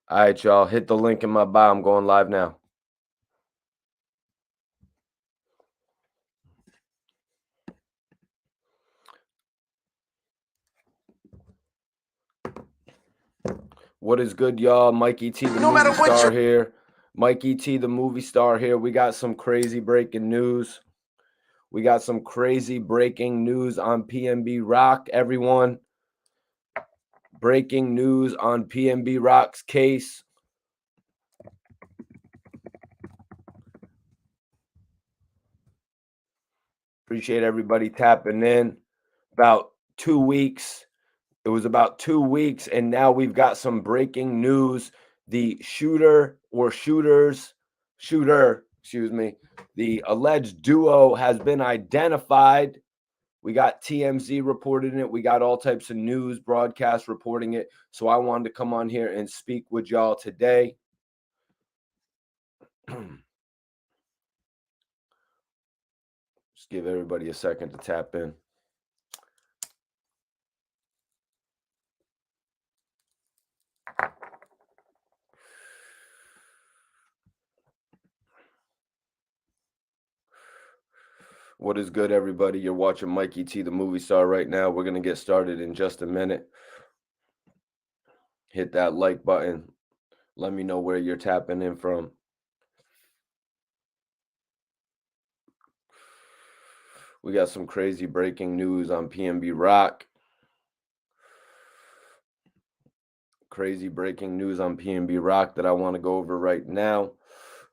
All right, y'all. Hit the link in my bio. I'm going live now. What is good, y'all? Mikey T, the movie star here. Mikey T, the movie star here. We got some crazy breaking news. We got some crazy breaking news on PnB Rock, everyone. Breaking news on PnB Rock's case. Appreciate everybody tapping in. About 2 weeks. It was about 2 weeks, and now we've got some breaking news. The shooter, excuse me, the alleged duo has been identified. We got TMZ reporting it. We got all types of news broadcasts reporting it. So I wanted to come on here and speak with y'all today. Just give everybody a second to tap in. What is good, everybody? You're watching Mikey T, the movie star, right now. We're going to get started in just a minute. Hit that like button. Let me know where you're tapping in from. We got some crazy breaking news on PnB Rock. Crazy breaking news on PnB Rock that I want to go over right now.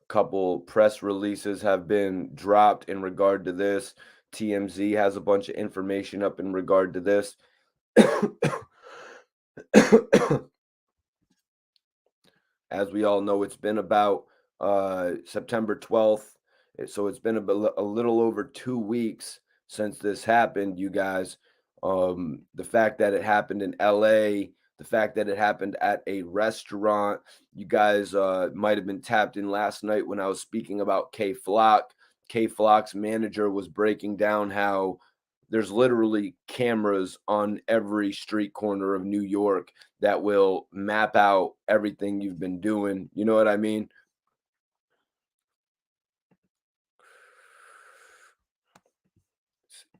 Couple press releases have been dropped in regard to this. TMZ has a bunch of information up in regard to this. As we all know, it's been about September 12th. So it's been a little over 2 weeks since this happened, you guys. The fact that it happened in LA, the fact that it happened at a restaurant. You guys might have been tapped in last night when I was speaking about K Flock. K Flock's manager was breaking down how there's literally cameras on every street corner of New York that will map out everything you've been doing. You know what I mean?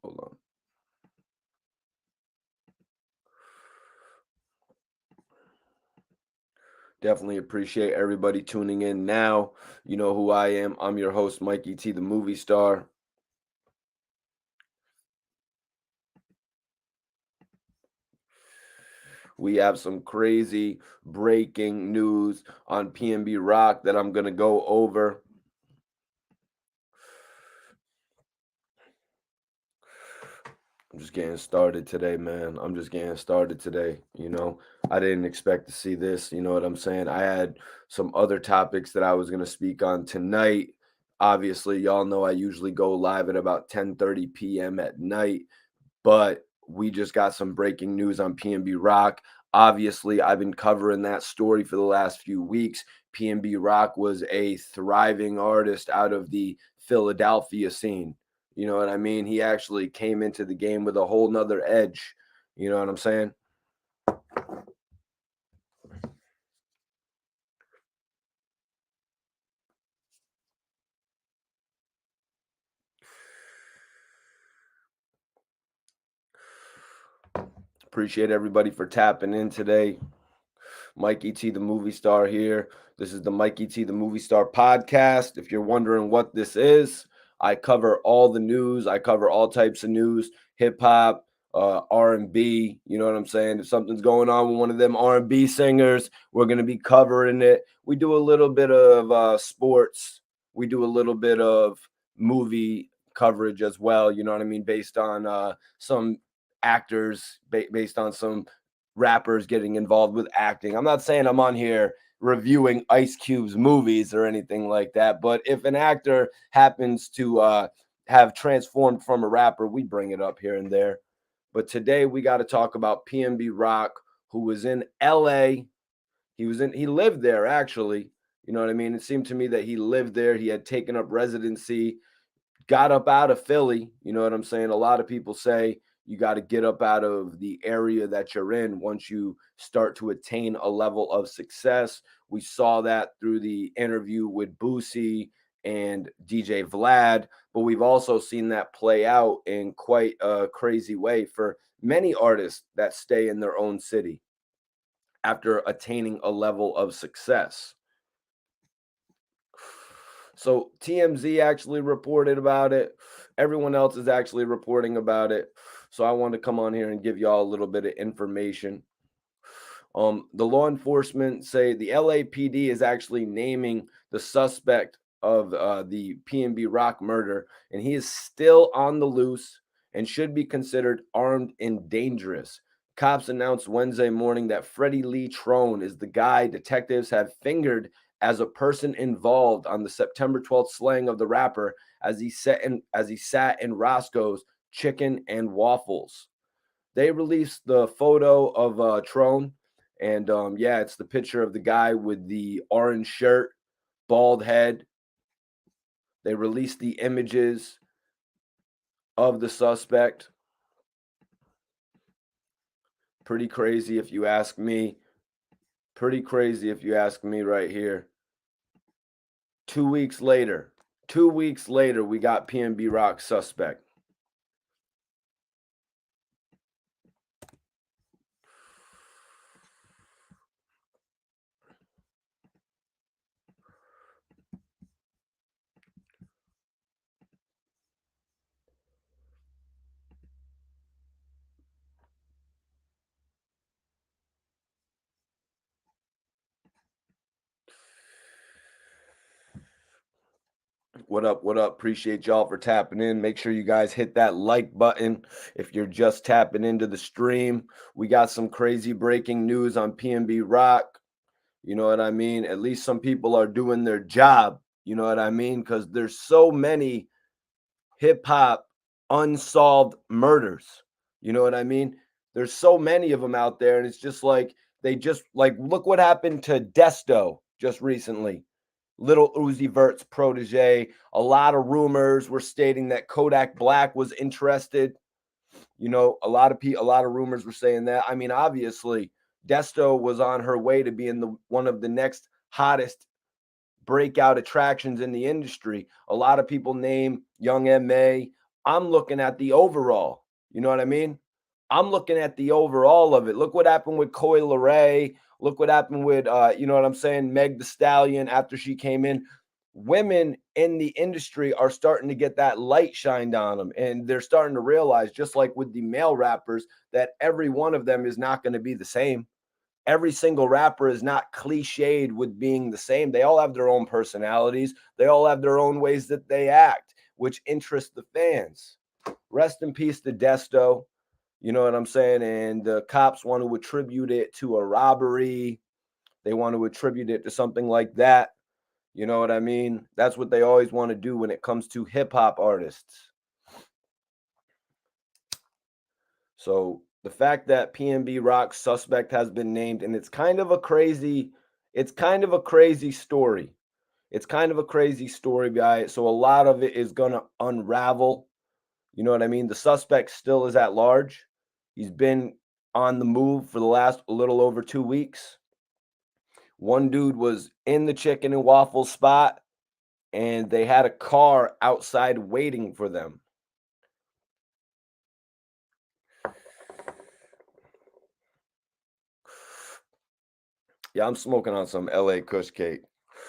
Hold on. Definitely appreciate everybody tuning in now. You know who I am. I'm your host, Mikey T, the movie star. We have some crazy breaking news on PnB Rock that I'm going to go over. I'm just getting started today, man. I'm just getting started today. I didn't expect to see this. You know what I'm saying? I had some other topics that I was going to speak on tonight. Obviously, y'all know I usually go live at about 10:30 p.m. at night, but we just got some breaking news on PnB Rock. Obviously, I've been covering that story for the last few weeks. PnB Rock was a thriving artist out of the Philadelphia scene. You know what I mean? He actually came into the game with a whole nother edge. You know what I'm saying? Appreciate everybody for tapping in today. Mikey T, the movie star here. This is the Mikey T, the movie star podcast. If you're wondering what this is, I cover all the news. I cover all types of news, hip hop, R&B. You know what I'm saying? If something's going on with one of them R&B singers, we're going to be covering it. We do a little bit of sports. We do a little bit of movie coverage as well. You know what I mean? Based on some actors, based on some rappers getting involved with acting. I'm not saying I'm on here reviewing Ice Cube's movies or anything like that, but if an actor happens to have transformed from a rapper, we bring it up here and there. But today we got to talk about PnB Rock, who was in LA. He lived there actually. You know what I mean? It seemed to me that he lived there. He had taken up residency, got up out of Philly. You know what I'm saying? A lot of people say, You got to get up out of the area that you're in once you start to attain a level of success. We saw that through the interview with Boosie and DJ Vlad, but we've also seen that play out in quite a crazy way for many artists that stay in their own city after attaining a level of success. So TMZ actually reported about it. Everyone else is actually reporting about it. So I want to come on here and give y'all a little bit of information. The law enforcement say the LAPD is actually naming the suspect of the PnB Rock murder, and he is still on the loose and should be considered armed and dangerous. Cops announced Wednesday morning that Freddie Lee Trone is the guy detectives have fingered as a person involved on the September 12th slaying of the rapper as he sat in Roscoe's Chicken and Waffles. They released the photo of Trone, and yeah, it's the picture of the guy with the orange shirt, bald head. They released the images of the suspect. Pretty crazy if you ask me. Pretty crazy if you ask me right here. 2 weeks later, we got PnB Rock suspect. What up? What up? Appreciate y'all for tapping in. Make sure you guys hit that like button if you're just tapping into the stream. We got some crazy breaking news on PnB Rock. You know what I mean? At least some people are doing their job. You know what I mean? Because there's so many hip hop unsolved murders. You know what I mean? There's so many of them out there, and it's just like they just like look what happened to Desto just recently. Little Uzi Vert's protege. A lot of rumors were stating that Kodak Black was interested. You know, a lot of rumors were saying that. I mean, obviously, Desto was on her way to being one of the next hottest breakout attractions in the industry. A lot of people name Young M.A. I'm looking at the overall. You know what I mean? I'm looking at the overall of it. Look what happened with Coi Leray. Look what happened with, you know what I'm saying, Meg The Stallion after she came in. Women in the industry are starting to get that light shined on them. And they're starting to realize, just like with the male rappers, that every one of them is not going to be the same. Every single rapper is not cliched with being the same. They all have their own personalities. They all have their own ways that they act, which interest the fans. Rest in peace to Desto. You know what I'm saying? And the cops want to attribute it to a robbery. They want to attribute it to something like that. You know what I mean? That's what they always want to do when it comes to hip hop artists. So the fact that PnB Rock suspect has been named, and it's kind of a crazy story. It's kind of a crazy story, guys. So a lot of it is gonna unravel. You know what I mean? The suspect still is at large. He's been on the move for the last a little over 2 weeks. One dude was in the chicken and waffle spot, and they had a car outside waiting for them. Yeah, I'm smoking on some LA Kush cake.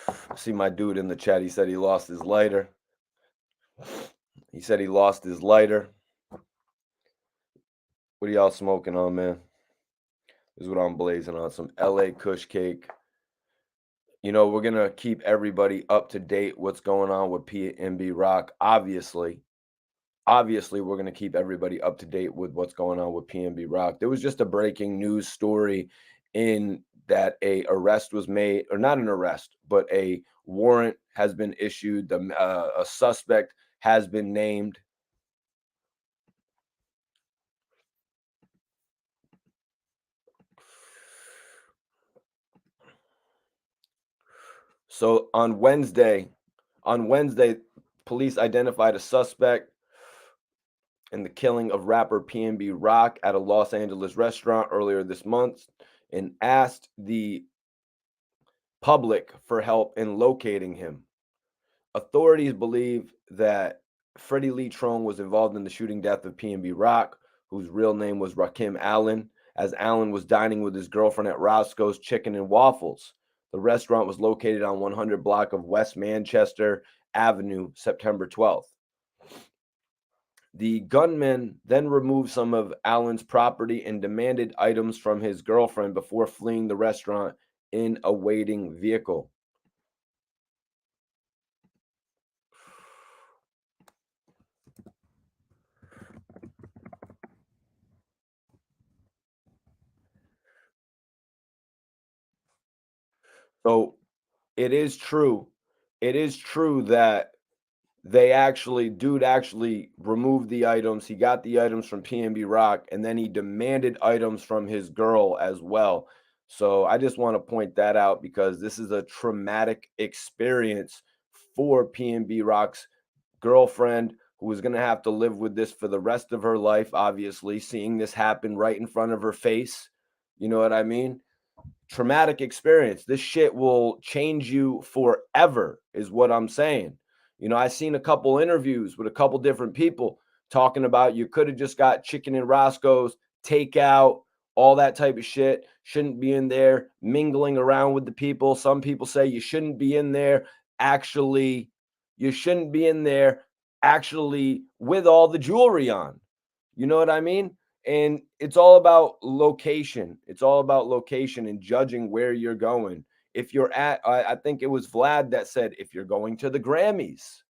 I see my dude in the chat. He said he lost his lighter. He said he lost his lighter. What are y'all smoking on, man? This is what I'm blazing on. Some LA Kush cake. You know, we're gonna keep everybody up to date what's going on with PnB Rock. Obviously, we're gonna keep everybody up to date with what's going on with PnB Rock. There was just a breaking news story in that a arrest was made, or not an arrest, but a warrant has been issued. A suspect has been named. So on Wednesday, police identified a suspect, in the killing of rapper PnB Rock at a Los Angeles restaurant earlier this month and asked the public for help in locating him. Authorities believe that Freddie Lee Trong was involved in the shooting death of PnB Rock, whose real name was Rakim Allen, as Allen was dining with his girlfriend at Roscoe's Chicken and Waffles. The restaurant was located on 100 block of West Manchester Avenue, September 12th. The gunman then removed some of Allen's property and demanded items from his girlfriend before fleeing the restaurant in a waiting vehicle. So it is true. It is true that dude actually removed the items. He got the items from PnB Rock, and then he demanded items from his girl as well. So I just want to point that out because this is a traumatic experience for PnB Rock's girlfriend, who is going to have to live with this for the rest of her life, obviously, seeing this happen right in front of her face. You know what I mean? Traumatic experience. This shit will change you forever, is what I'm saying. You know, I seen a couple interviews with a couple different people talking about you could have just got chicken and Roscoe's, takeout, all that type of shit. Shouldn't be in there mingling around with the people. Some people say you shouldn't be in there actually, you shouldn't be in there actually with all the jewelry on. You know what I mean? And it's all about location. It's all about location and judging where you're going. If you're at, I think it was Vlad that said, if you're going to the Grammys,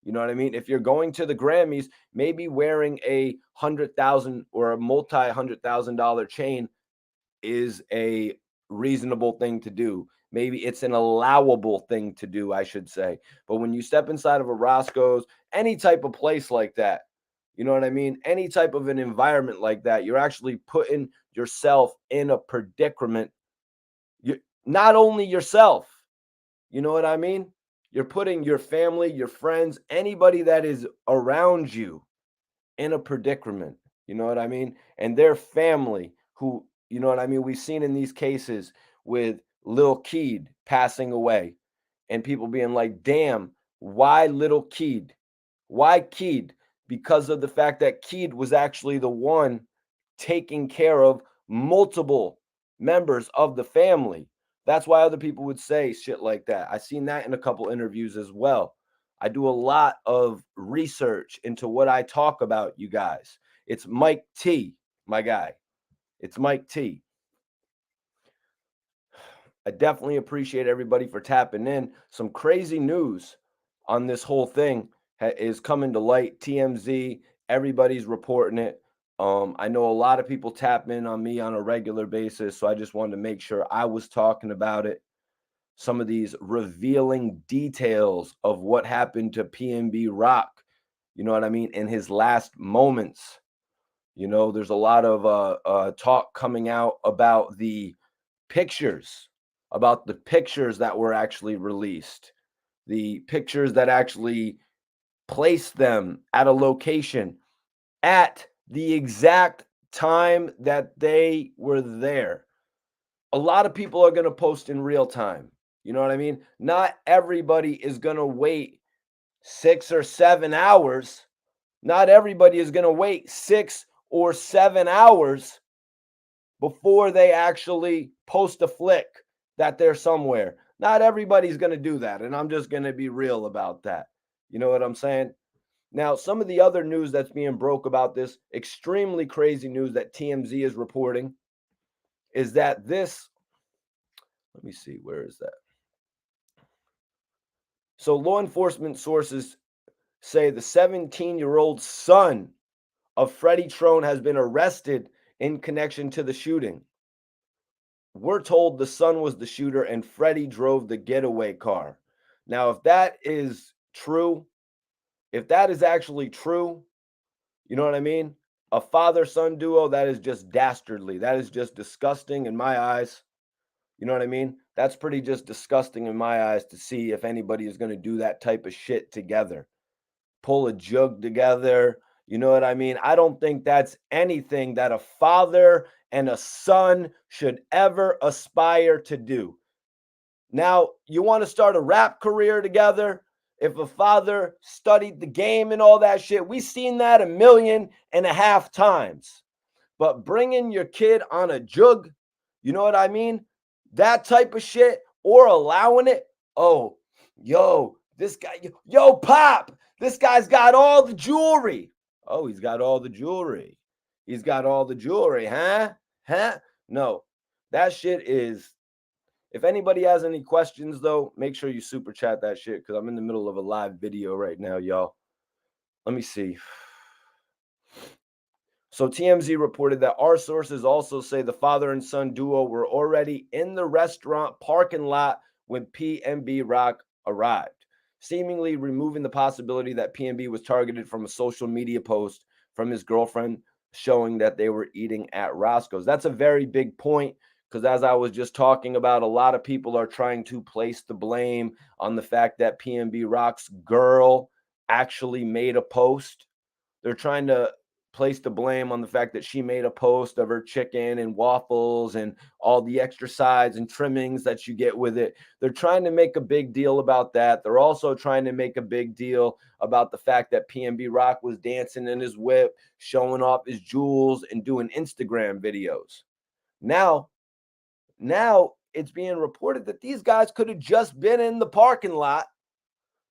you know what I mean? If you're going to the Grammys, maybe wearing a 100,000 or a multi-$100,000 chain is a reasonable thing to do. Maybe it's an allowable thing to do, I should say. But when you step inside of a Roscoe's, any type of place like that, you know what I mean? Any type of an environment like that, you're actually putting yourself in a predicament. You not only yourself, you know what I mean? You're putting your family, your friends, anybody that is around you in a predicament. You know what I mean? And their family, who, you know what I mean? We've seen in these cases with Lil Keed passing away and people being like, damn, why Little Keed? Why Keed? Because of the fact that Keed was actually the one taking care of multiple members of the family. That's why other people would say shit like that. I seen that in a couple interviews as well. I do a lot of research into what I talk about, you guys. It's Mike T, my guy. It's Mike T. I definitely appreciate everybody for tapping in. Some crazy news on this whole thing is coming to light. TMZ, everybody's reporting it. I know a lot of people tap in on me on a regular basis, so I just wanted to make sure I was talking about it. Some of these revealing details of what happened to PnB Rock, you know what I mean, in his last moments. You know, there's a lot of talk coming out about pictures, about the pictures that were actually released, the pictures that actually placed them at a location at the exact time that they were there. A lot of people are going to post in real time. You know what I mean? Not everybody is going to wait 6 or 7 hours. Not everybody is going to wait 6 or 7 hours before they actually post a flick that they're somewhere. Not everybody's going to do that. And I'm just going to be real about that. You know what I'm saying? Now, some of the other news that's being broke about this extremely crazy news that TMZ is reporting is that let me see, where is that? So, law enforcement sources say the 17-year-old son of Freddie Trone has been arrested in connection to the shooting. We're told the son was the shooter and Freddie drove the getaway car. Now, if that is true, if that is actually true, you know what I mean? A father-son duo, that is just dastardly. That is just disgusting in my eyes. You know what I mean? That's pretty just disgusting in my eyes to see if anybody is going to do that type of shit together. Pull a jug together, You know what I mean? I don't think that's anything that a father and a son should ever aspire to do. Now, you want to start a rap career together? If a father studied the game and all that shit, we've seen that 1.5 million times. But bringing your kid on a jug, you know what I mean? That type of shit, or allowing it. Oh, yo, this guy, yo, Pop, this guy's got all the jewelry. Oh, he's got all the jewelry. He's got all the jewelry, huh? Huh? No, that shit is. If anybody has any questions, though, make sure you super chat that shit because I'm in the middle of a live video right now, y'all. Let me see. So TMZ reported that our sources also say the father and son duo were already in the restaurant parking lot when PnB Rock arrived, seemingly removing the possibility that PnB was targeted from a social media post from his girlfriend showing that they were eating at Roscoe's. That's a very big point because, as I was just talking about, a lot of people are trying to place the blame on the fact that PnB Rock's girl actually made a post. They're trying to place the blame on the fact that she made a post of her chicken and waffles and all the extra sides and trimmings that you get with it. They're trying to make a big deal about that. They're also trying to make a big deal about the fact that PnB Rock was dancing in his whip, showing off his jewels and doing Instagram videos. Now it's being reported that these guys could have just been in the parking lot.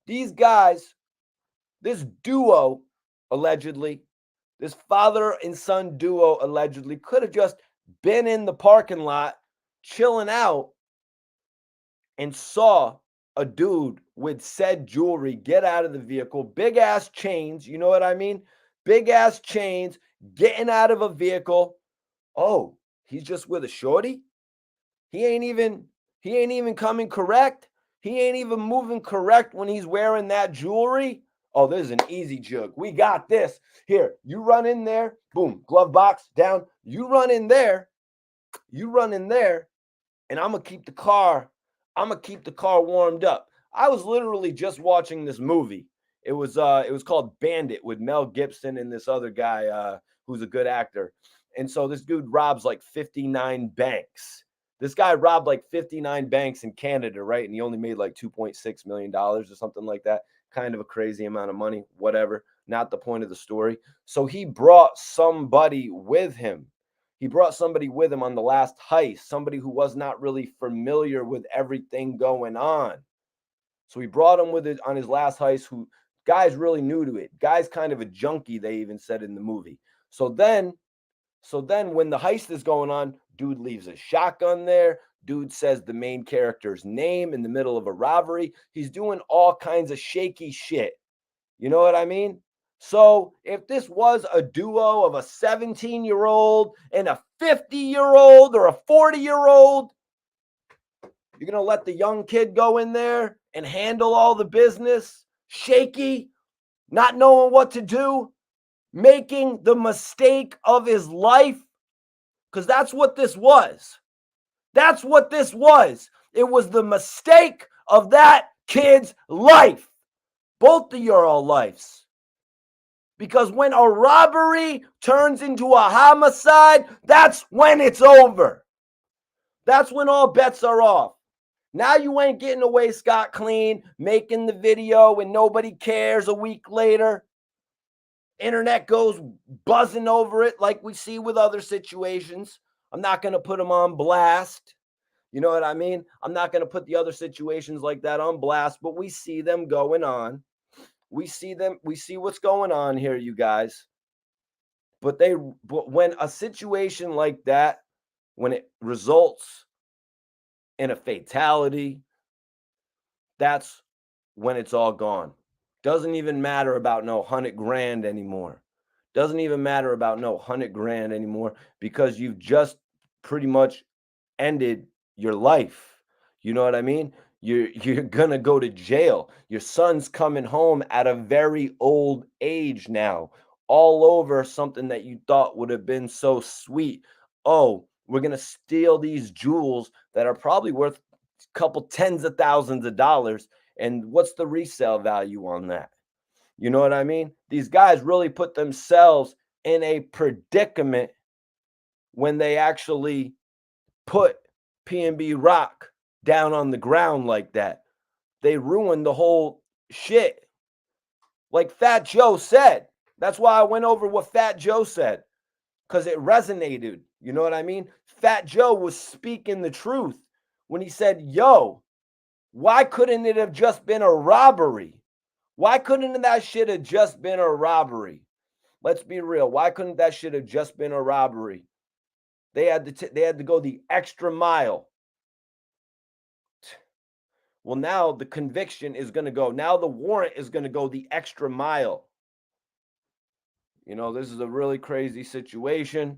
These guys, this duo, allegedly, this father and son duo allegedly could have just been in the parking lot chilling out and saw a dude with said jewelry get out of the vehicle, big ass chains, you know what I mean? Big ass chains, getting out of a vehicle. Oh, he's just with a shorty? He ain't even coming correct. He ain't even moving correct when he's wearing that jewelry. Oh, this is an easy jug. We got this. Here, you run in there. Boom, glove box down. You run in there. And I'm gonna keep the car. I'm gonna keep the car warmed up. I was literally just watching this movie. It was called Bandit with Mel Gibson and this other guy who's a good actor. And so this dude robs like 59 banks. This guy robbed like 59 banks in Canada, right? And he only made like $2.6 million or something like that. Kind of a crazy amount of money, whatever. Not the point of the story. So he brought somebody with him. He brought somebody with him on the last heist, somebody who was not really familiar with everything going on. So he brought him with it on his last heist, who guy's really new to it. Guy's kind of a junkie, they even said in the movie. So then when the heist is going on, dude leaves a shotgun there. Dude says the main character's name in the middle of a robbery. He's doing all kinds of shaky shit. You know what I mean? So if this was a duo of a 17-year-old and a 50-year-old or a 40-year-old, you're going to let the young kid go in there and handle all the business, shaky, not knowing what to do, making the mistake of his life? Because that's what this was. That's what this was. It was the mistake of that kid's life. Both of your all lives. Because when a robbery turns into a homicide, that's when it's over. That's when all bets are off. Now you ain't getting away scot clean, making the video and nobody cares a week later. Internet goes buzzing over it like we see with other situations. I'm not going to put them on blast. You know what I mean? I'm not going to put the other situations like that on blast, but we see them going on. We see what's going on here, you guys. But when a situation like that, when it results in a fatality, that's when it's all gone. Doesn't even matter about no 100 grand anymore. Doesn't even matter about no 100 grand anymore because you've just pretty much ended your life. You know what I mean? You're gonna go to jail. Your son's coming home at a very old age now, all over something that you thought would have been so sweet. Oh, we're gonna steal these jewels that are probably worth a couple tens of thousands of dollars. And what's the resale value on that? You know what I mean? These guys really put themselves in a predicament when they actually put PnB Rock down on the ground like that. They ruined the whole shit. Like Fat Joe said. That's why I went over what Fat Joe said, because it resonated. You know what I mean? Fat Joe was speaking the truth when he said, yo, why couldn't it have just been a robbery? Why couldn't that shit have just been a robbery? Let's be real. Why couldn't that shit have just been a robbery? They had to go the extra mile. Well, now the conviction is going to go. Now the warrant is going to go the extra mile. You know, this is a really crazy situation.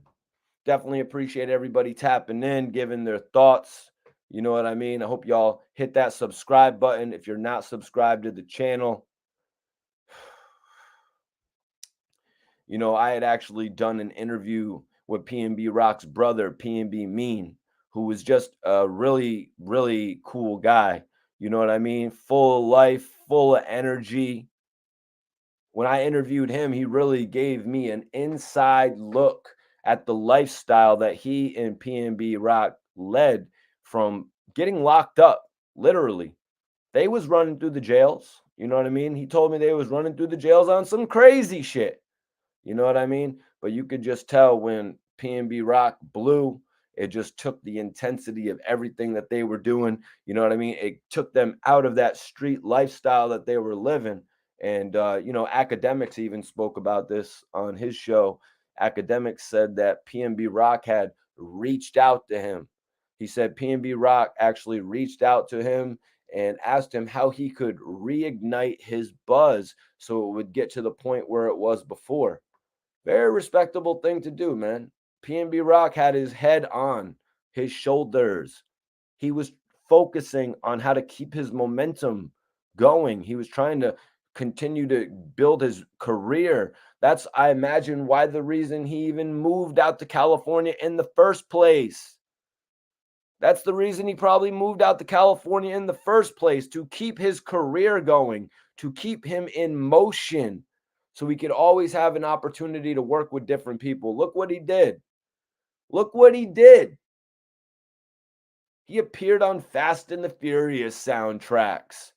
Definitely appreciate everybody tapping in, giving their thoughts. You know what I mean? I hope y'all hit that subscribe button if you're not subscribed to the channel. You know, I had actually done an interview with PnB Rock's brother, PnB Mean, who was just a really, really cool guy. You know what I mean? Full of life, full of energy. When I interviewed him, he really gave me an inside look at the lifestyle that he and PnB Rock led from getting locked up, literally. They was running through the jails. You know what I mean? He told me they was running through the jails on some crazy shit. You know what I mean? But you could just tell when PnB Rock blew, it just took the intensity of everything that they were doing. You know what I mean? It took them out of that street lifestyle that they were living. And, you know, Academics even spoke about this on his show. Academics said that PnB Rock had reached out to him. He said PnB Rock actually reached out to him and asked him how he could reignite his buzz so it would get to the point where it was before. Very respectable thing to do, man. PnB Rock had his head on his shoulders. He was focusing on how to keep his momentum going. He was trying to continue to build his career. That's, I imagine, why the reason he even moved out to California in the first place. That's the reason he probably moved out to California in the first place, to keep his career going, to keep him in motion, so he could always have an opportunity to work with different people. Look what he did. Look what he did. He appeared on Fast and the Furious soundtracks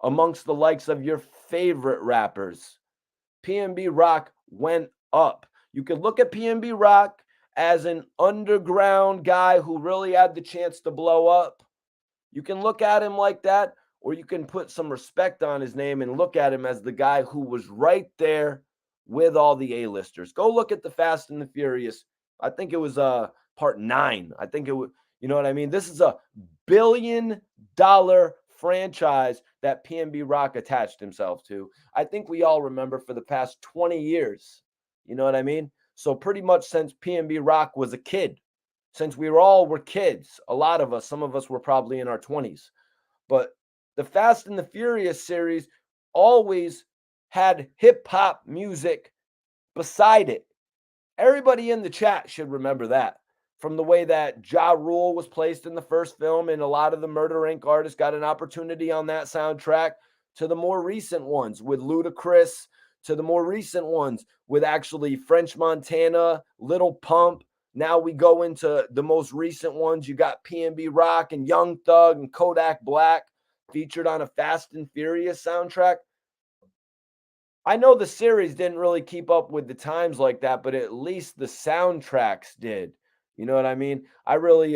amongst the likes of your favorite rappers. PnB Rock went up. You can look at PnB Rock as an underground guy who really had the chance to blow up. You can look at him like that, or you can put some respect on his name and look at him as the guy who was right there with all the A-listers. Go look at the Fast and the Furious. I think it was part 9. I think it was, you know what I mean? This is a billion-dollar franchise that PnB Rock attached himself to. I think we all remember for the past 20 years. You know what I mean? So pretty much since PnB Rock was a kid, since we were kids, a lot of us, some of us were probably in our 20s. But the Fast and the Furious series always had hip hop music beside it. Everybody in the chat should remember that. From the way that Ja Rule was placed in the first film, and a lot of the Murder Inc. artists got an opportunity on that soundtrack, to the more recent ones with Ludacris, to the more recent ones with actually French Montana, Little Pump. Now we go into the most recent ones. You got PnB Rock and Young Thug and Kodak Black featured on a Fast and Furious soundtrack. I know the series didn't really keep up with the times like that, but at least the soundtracks did. You know what I mean? I really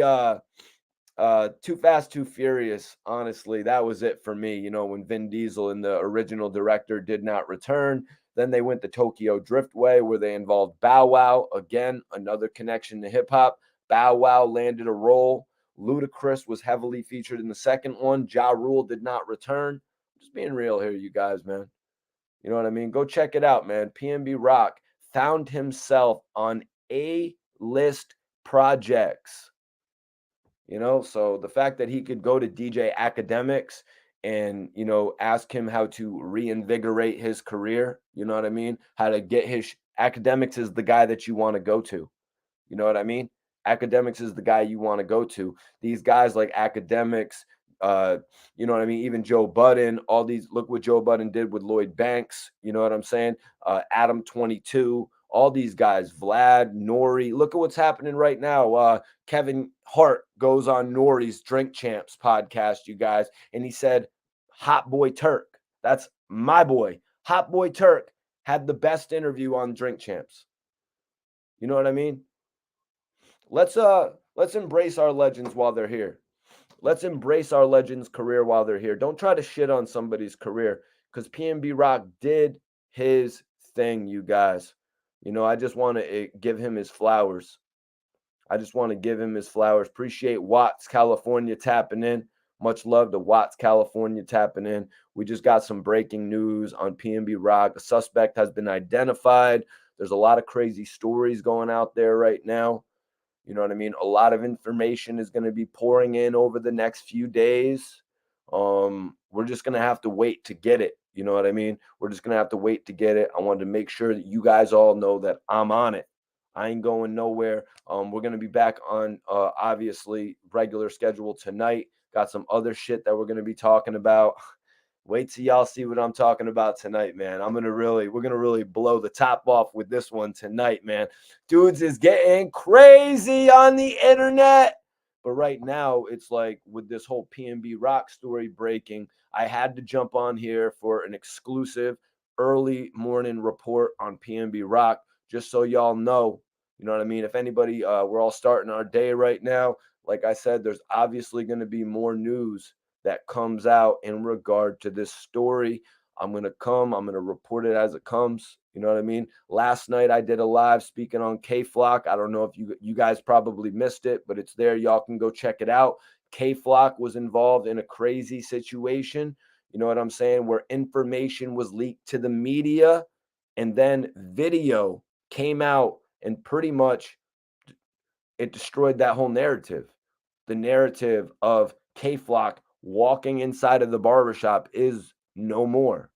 Too Fast, Too Furious, honestly, that was it for me. You know, when Vin Diesel and the original director did not return, then they went the Tokyo Driftway, where they involved Bow Wow. Again, another connection to hip hop. Bow Wow landed a role. Ludacris was heavily featured in the second one. Ja Rule did not return. Just being real here, you guys, man. You know what I mean? Go check it out, man. PnB Rock found himself on A-list projects. You know, so the fact that he could go to DJ Academics and, you know, ask him how to reinvigorate his career, you know what I mean? How to get his Academics is the guy that you want to go to. You know what I mean? Academics is the guy you want to go to. These guys like Academics, You know what I mean? Even Joe Budden, all these, look what Joe Budden did with Lloyd Banks. You know what I'm saying? Adam 22, all these guys, Vlad, Nori. Look at what's happening right now. Kevin Hart goes on Nori's Drink Champs podcast, you guys, and he said, Hot Boy Turk. That's my boy. Hot Boy Turk had the best interview on Drink Champs. You know what I mean? Let's embrace our legends while they're here. Let's embrace our legends' career while they're here. Don't try to shit on somebody's career, because PnB Rock did his thing, you guys. You know, I just want to give him his flowers. I just want to give him his flowers. Appreciate Watts, California, tapping in. Much love to Watts, California, tapping in. We just got some breaking news on PnB Rock. A suspect has been identified. There's a lot of crazy stories going out there right now. You know what I mean? A lot of information is going to be pouring in over the next few days. We're just going to have to wait to get it. You know what I mean? We're just going to have to wait to get it. I wanted to make sure that you guys all know that I'm on it. I ain't going nowhere. We're going to be back on, obviously, regular schedule tonight. Got some other shit that we're going to be talking about. Wait till y'all see what I'm talking about tonight, man. We're gonna really blow the top off with this one tonight, man. Dudes is getting crazy on the internet. But right now, it's like with this whole PnB Rock story breaking, I had to jump on here for an exclusive early morning report on PnB Rock, just so y'all know. You know what I mean? If anybody, we're all starting our day right now. Like I said, there's obviously going to be more news that comes out in regard to this story. I'm going to report it as it comes. You know what I mean? Last night I did a live speaking on K-Flock. I don't know if you guys probably missed it, but it's there. Y'all can go check it out. K-Flock was involved in a crazy situation. You know what I'm saying? Where information was leaked to the media, and then video came out, and pretty much it destroyed that whole narrative. The narrative of K-Flock walking inside of the barbershop is no more.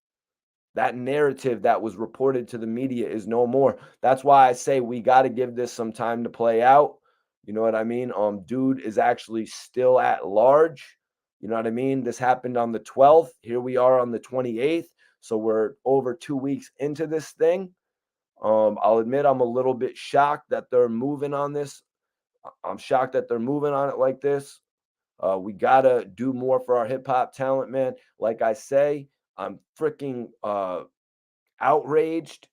That narrative that was reported to the media is no more. That's why I say we got to give this some time to play out. You know what I mean? Dude is actually still at large. You know what I mean? This happened on the 12th. Here we are on the 28th. So we're over 2 weeks into this thing. I'll admit I'm a little bit shocked that they're moving on this. I'm shocked that they're moving on it like this. We got to do more for our hip hop talent, man. Like I say, I'm freaking outraged.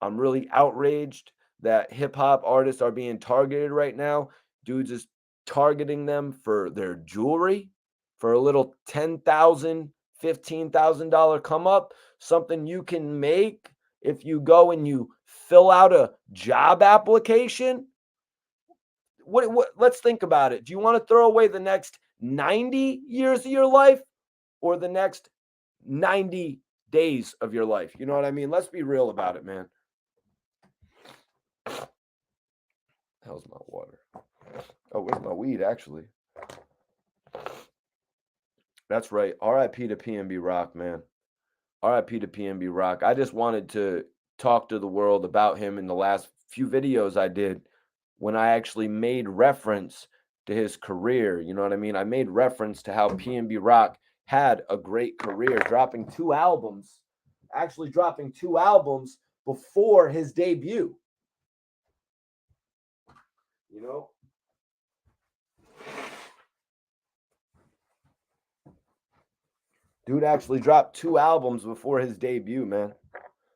I'm really outraged that hip hop artists are being targeted right now. Dudes is targeting them for their jewelry, for a little $10,000, $15,000 come up, something you can make if you go and you fill out a job application. What let's think about it. Do you want to throw away the next 90 years of your life or the next 90 days of your life? You know what I mean? Let's be real about it, man. How's my water? Oh, where's my weed actually? That's right. RIP to PnB Rock, man. RIP to PnB Rock. I just wanted to talk to the world about him in the last few videos I did, when I actually made reference to his career. You know what I mean? I made reference to how PnB Rock had a great career, dropping two albums before his debut. You know? Dude actually dropped two albums before his debut, man.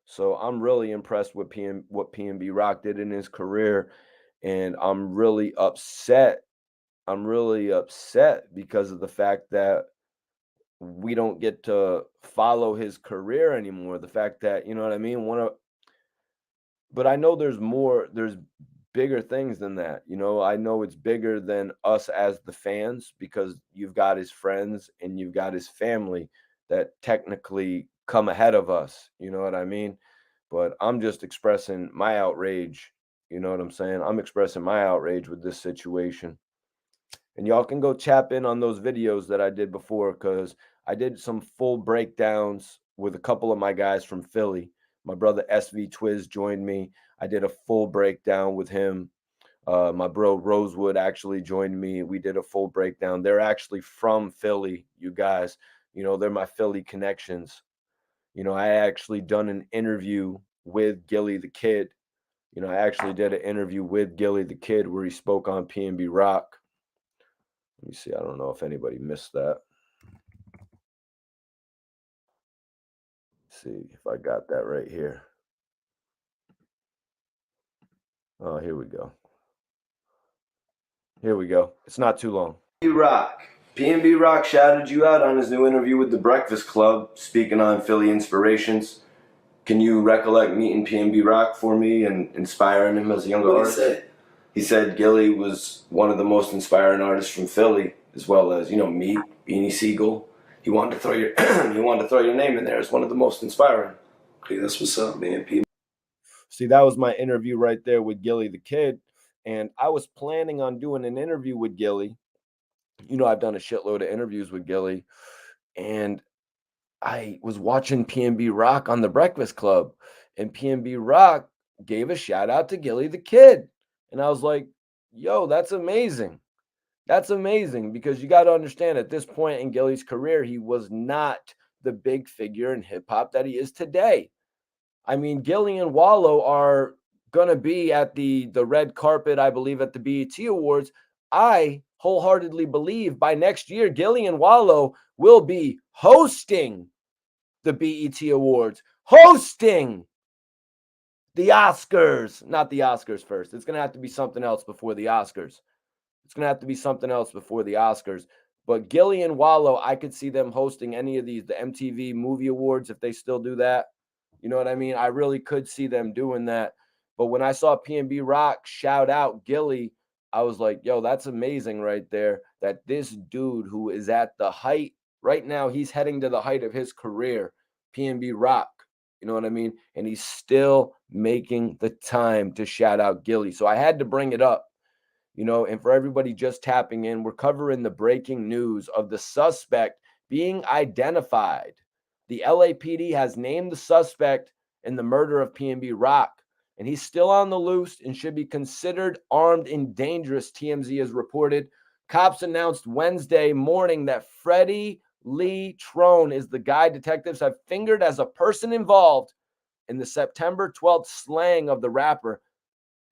So I'm really impressed with what PnB Rock did in his career, and I'm really upset. I'm really upset because of the fact that we don't get to follow his career anymore. The fact that, you know what I mean? But I know there's bigger things than that. You know, I know it's bigger than us as the fans, because you've got his friends and you've got his family that technically come ahead of us. You know what I mean? But I'm just expressing my outrage. You know what I'm saying? I'm expressing my outrage with this situation. And y'all can go tap in on those videos that I did before, because I did some full breakdowns with a couple of my guys from Philly. My brother SV Twiz joined me. I did a full breakdown with him My bro Rosewood actually joined me. We did a full breakdown. They're actually from Philly, you guys. They're my Philly connections. I actually done an interview with Gilly the Kid. I actually did an interview with Gilly the Kid where he spoke on PnB Rock. Let me see. I don't know if anybody missed that. Let's see if I got that right here. Oh, here we go. Here we go. It's not too long. Rock. PnB Rock shouted you out on his new interview with The Breakfast Club, speaking on Philly inspirations. Can you recollect meeting PnB Rock for me and inspiring him as a younger artist? What did he say? He said Gilly was one of the most inspiring artists from Philly, as well as, me, Beanie Siegel. He wanted to throw your he wanted to throw your name in there as one of the most inspiring. Okay, that's what's up, man. See, that was my interview right there with Gilly the Kid. And I was planning on doing an interview with Gilly. I've done a shitload of interviews with Gilly. And I was watching PnB Rock on The Breakfast Club. And PnB Rock gave a shout out to Gilly the Kid. And I was like, yo, that's amazing. That's amazing, because you got to understand, at this point in Gilly's career, he was not the big figure in hip hop that he is today. I mean, Gilly and Wallow are going to be at the red carpet, I believe, at the BET Awards. I wholeheartedly believe by next year, Gilly and Wallow will be hosting the BET Awards, hosting the Oscars. Not the Oscars first. It's going to have to be something else before the Oscars. It's going to have to be something else before the Oscars. But Gilly and Wallow, I could see them hosting any of these, the MTV Movie Awards, if they still do that. You know what I mean? I really could see them doing that. But when I saw PnB Rock shout out Gilly, I was like, yo, that's amazing right there. That this dude who is at the height right now, he's heading to the height of his career, PnB Rock. You know what I mean? And he's still making the time to shout out Gilly. So I had to bring it up. And for everybody just tapping in, we're covering the breaking news of the suspect being identified. The LAPD has named the suspect in the murder of PnB Rock, and he's still on the loose and should be considered armed and dangerous, TMZ has reported. Cops announced Wednesday morning that Freddie Lee Trone is the guy detectives have fingered as a person involved in the September 12th slaying of the rapper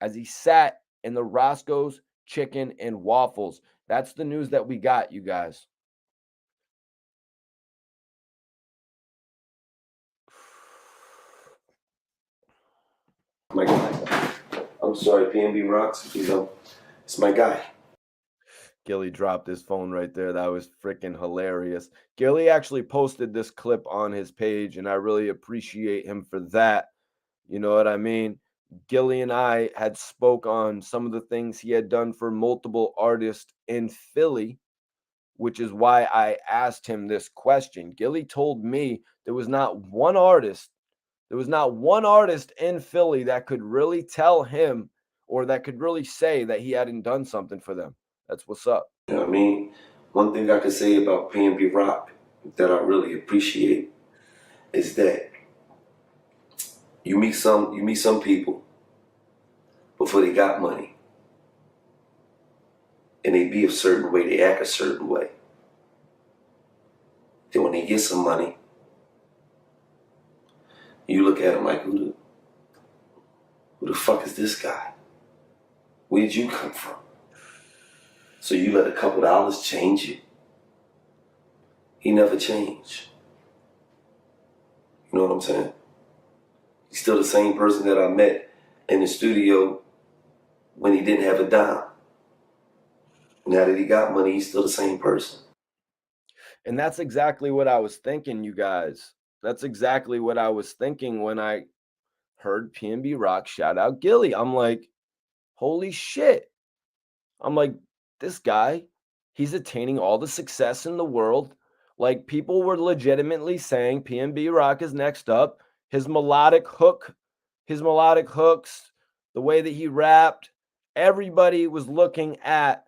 as he sat in the Roscoe's Chicken and Waffles. That's the news that we got, you guys. My guy. I'm sorry, PnB Rocks. It's my guy. Gilly dropped his phone right there. That was freaking hilarious. Gilly actually posted this clip on his page, and I really appreciate him for that. You know what I mean? Gilly and I had spoke on some of the things he had done for multiple artists in Philly, which is why I asked him this question. Gilly told me there was not one artist in Philly that could really tell him or that could really say that he hadn't done something for them. That's what's up. You know what I mean? One thing I could say about PnB Rock that I really appreciate is that you meet some people before they got money, and they be a certain way, they act a certain way. Then when they get some money, you look at them like, who the fuck is this guy? Where did you come from? So you let a couple dollars change you? He never changed. You know what I'm saying? He's still the same person that I met in the studio when he didn't have a dime. Now that he got money, he's still the same person. And that's exactly what I was thinking, you guys. That's exactly what I was thinking when I heard PnB Rock shout out Gilly. I'm like, holy shit. I'm like, this guy, he's attaining all the success in the world. Like, people were legitimately saying PnB Rock is next up. His melodic hooks, the way that he rapped, everybody was looking at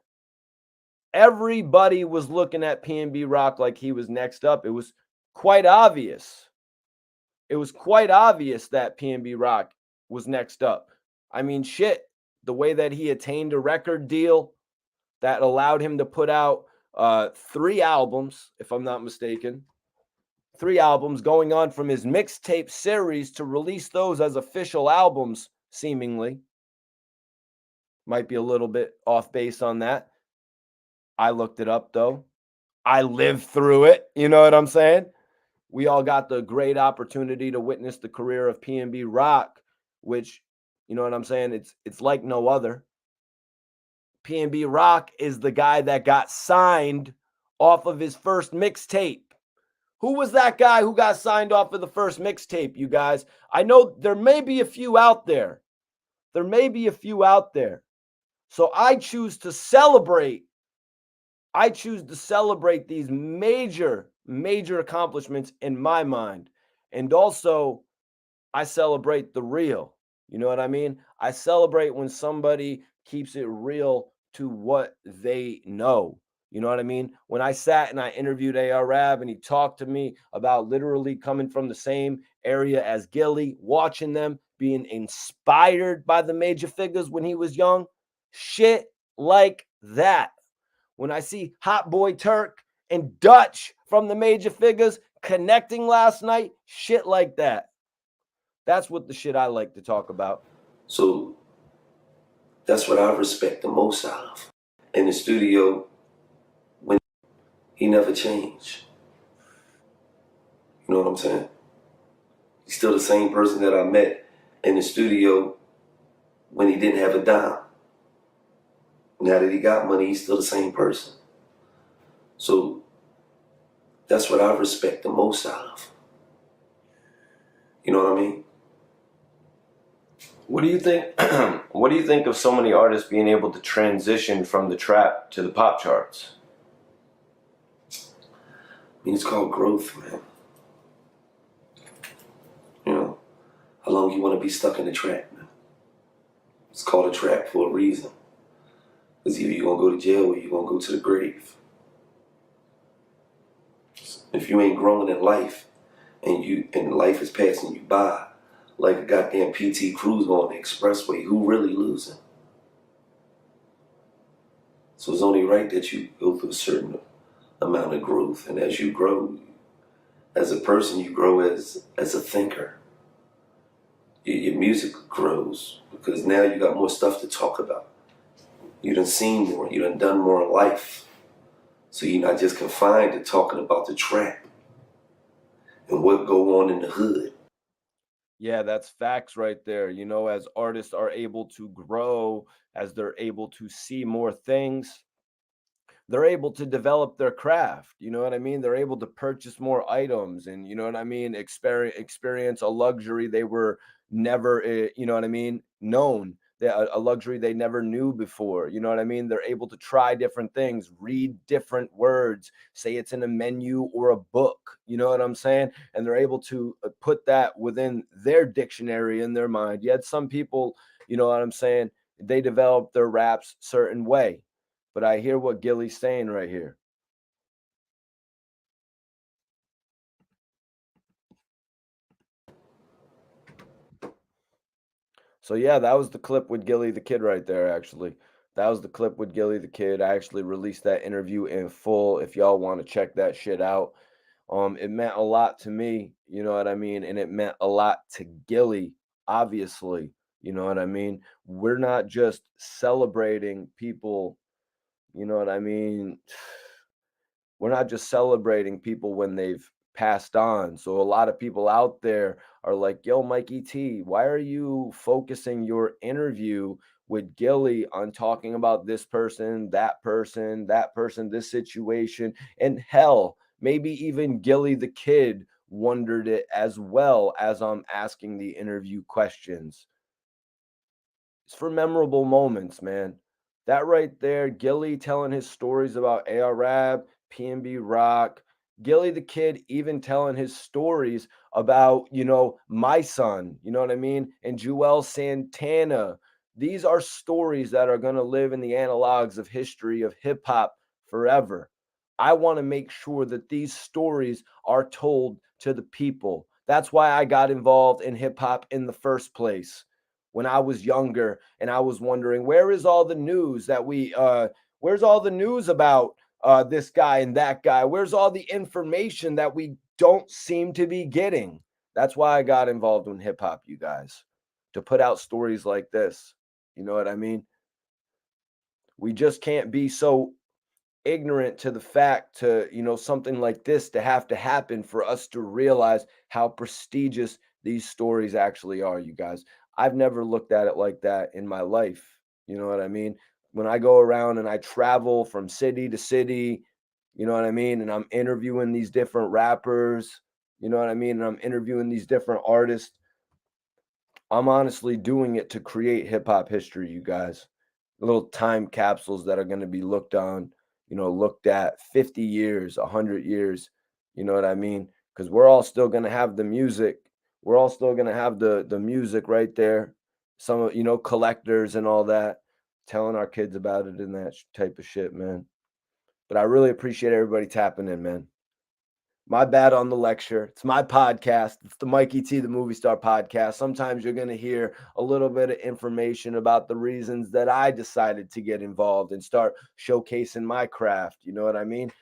PnB Rock like he was next up. It was quite obvious. It was quite obvious that PnB Rock was next up. I mean, shit. the way that he attained a record deal that allowed him to put out 3 albums, if I'm not mistaken. 3 albums going on from his mixtape series to release those as official albums, seemingly. Might be a little bit off base on that. I looked it up though. I lived through it. You know what I'm saying? We all got the great opportunity to witness the career of PnB Rock, which, you know what I'm saying? It's like no other. PnB Rock is the guy that got signed off of his first mixtape. Who was that guy who got signed off of the first mixtape, you guys? I know there may be a few out there. There may be a few out there. So I choose to celebrate. I choose to celebrate these major, major accomplishments in my mind. And also, I celebrate the real. You know what I mean? I celebrate when somebody keeps it real to what they know. You know what I mean? When I sat and I interviewed AR Rab and he talked to me about literally coming from the same area as Gilly, watching them, being inspired by the major figures when he was young, shit like that. When I see Hot Boy Turk and Dutch from the major figures connecting last night, shit like that. That's what the shit I like to talk about. So that's what I respect the most out of. In the studio, when he never changed. You know what I'm saying? He's still the same person that I met in the studio when he didn't have a dime. Now that he got money, he's still the same person. So that's what I respect the most out of. You know what I mean? What do you think? What do you think of so many artists being able to transition from the trap to the pop charts? I mean, it's called growth, man. You know, how long you want to be stuck in the trap, man? It's called a trap for a reason. Because either you're going to go to jail or you're going to go to the grave. If you ain't growing in life and life is passing you by like a goddamn PT Cruise on the expressway, who really losing? So it's only right that you go through a certain amount of growth. And as you grow, as a person, you grow as a thinker. Your music grows because now you got more stuff to talk about. You done seen more, you done more in life. So you're not just confined to talking about the trap and what go on in the hood. Yeah, that's facts right there. You know, as artists are able to grow, as they're able to see more things, they're able to develop their craft. You know what I mean? They're able to purchase more items and, you know what I mean, experience a luxury they were never, you know what I mean, known. A luxury they never knew before. You know what I mean? They're able to try different things, read different words, say it's in a menu or a book. You know what I'm saying? And they're able to put that within their dictionary in their mind. Yet some people, you know what I'm saying, they develop their raps certain way. But I hear what Gilly's saying right here. So yeah, that was the clip with Gilly the Kid right there, actually. That was the clip with Gilly the Kid. I actually released that interview in full if y'all want to check that shit out. It meant a lot to me, you know what I mean? And it meant a lot to Gilly, obviously. You know what I mean? We're not just celebrating people, you know what I mean? We're not just celebrating people when they've passed on. So a lot of people out there are like, yo, Mikey T, why are you focusing your interview with Gilly on talking about this person, that person, this situation? And hell, maybe even Gilly the Kid wondered it as well as I'm asking the interview questions. It's for memorable moments, man. That right there, Gilly telling his stories about AR Rab, PnB Rock, Gilly the Kid even telling his stories about, you know, my son, you know what I mean? And Joel Santana. These are stories that are going to live in the analogs of history of hip hop forever. I want to make sure that these stories are told to the people. That's why I got involved in hip hop in the first place. when I was younger and I was wondering, where is all the news that where's all the news about this guy and that guy? Where's all the information that we don't seem to be getting? That's why I got involved in hip hop, you guys, to put out stories like this. You know what I mean? We just can't be so ignorant to the fact to, something like this to have to happen for us to realize how prestigious these stories actually are, you guys. I've never looked at it like that in my life. You know what I mean? When I go around and I travel from city to city, you know what I mean? And I'm interviewing these different rappers, you know what I mean? And I'm interviewing these different artists. I'm honestly doing it to create hip hop history, you guys. Little time capsules that are going to be looked at 50 years, 100 years. You know what I mean? Because we're all still going to have the music. We're all still going to have the music right there. Some, collectors and all that, telling our kids about it and that type of shit, man. But I really appreciate everybody tapping in, man. My bad on the lecture. It's my podcast. It's the Mikey T, the Movie Star podcast. Sometimes you're going to hear a little bit of information about the reasons that I decided to get involved and start showcasing my craft. You know what I mean?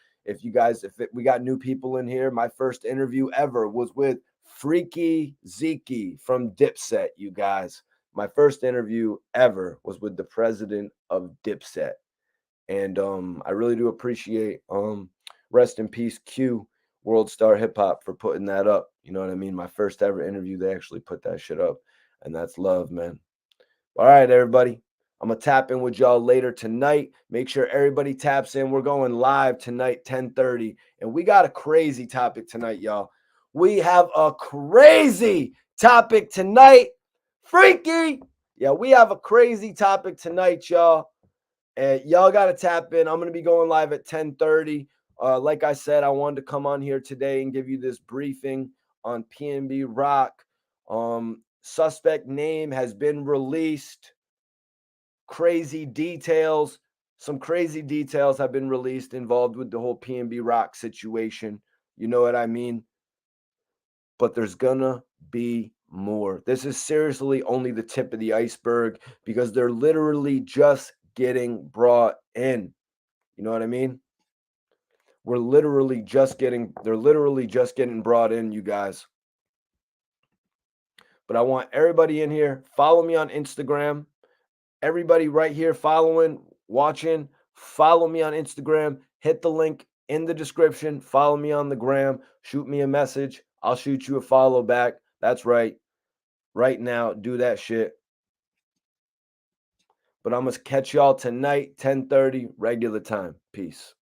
We got new people in here, my first interview ever was with Freaky Zeke from Dipset, you guys. My first interview ever was with the president of Dipset. And I really do appreciate rest in peace Q, World Star Hip Hop, for putting that up. You know what I mean? My first ever interview, they actually put that shit up. And that's love, man. All right, everybody. I'm gonna tap in with y'all later tonight. Make sure everybody taps in. We're going live tonight, 10:30. And we got a crazy topic tonight, y'all. We have a crazy topic tonight. Freaky. Yeah, we have a crazy topic tonight, y'all. And y'all got to tap in. I'm going to be going live at 10:30. Like I said, I wanted to come on here today and give you this briefing on PnB Rock. Suspect name has been released. Some crazy details have been released involved with the whole PnB Rock situation. You know what I mean? But there's gonna be more. This is seriously only the tip of the iceberg because they're literally just getting brought in. You know what I mean? They're literally just getting brought in, you guys. But I want everybody in here, follow me on Instagram. Everybody right here following, watching, follow me on Instagram. Hit the link in the description. Follow me on the gram. Shoot me a message. I'll shoot you a follow back. That's right. Right now, do that shit. But I'm going to catch y'all tonight, 10:30, regular time. Peace.